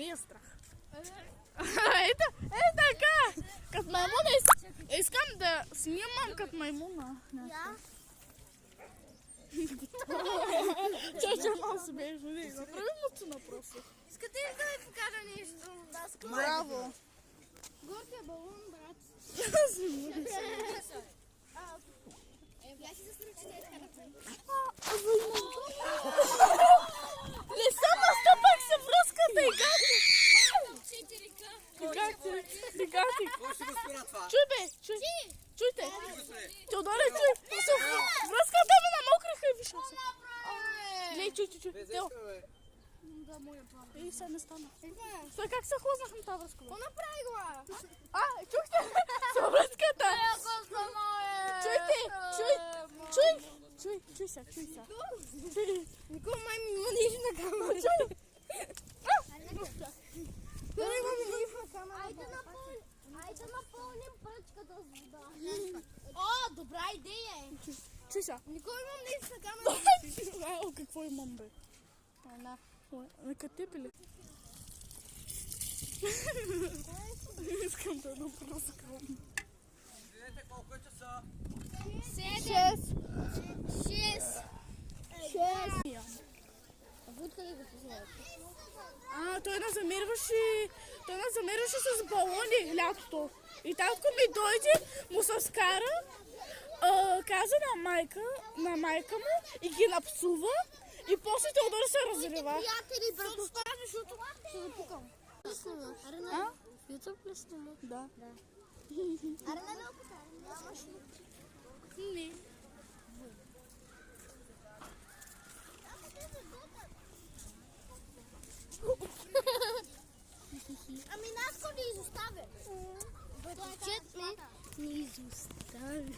Не е страх. Ето така! Като маймуна искам да снимам като маймуна. Чача много се беше. Направи муцуна просто. Искате ли да ви покажа нещо? Браво! Горкия балон, брат. Влязи с ръчите. Не съм настъпах се връзката и гати! Гати! Чуй бе! Чуйте! Теодоре, чуй! Връзката ми намокриха и виша се. Глей, чуй! Тео! Ей, сега не стана. Стой, как се хлъзнахме тази връзка? Какво направи го? Чухте! С връзката! Чуй сега. Никой май ми има нищо на камера. Айде напълним пръчката с вода. О, добра идея е. Чуй сега. Никой имам нищо на камера. Какво имам бе? Накътепи ли? Искам да напръскам. Видите колко е часа? 6. Будка ли го познавате? Той не замерваше с балони лятото. И татко ми дойде, му се скара, каза на майка му и ги напсува. И после Теодор се разрева. Приятели, брато, защото ще запукам. YouTube ли снима? Да. Аре, не опитай. Нямаш ли? Не. Ами нас го не изоставя. Чет ли? Не изоставя.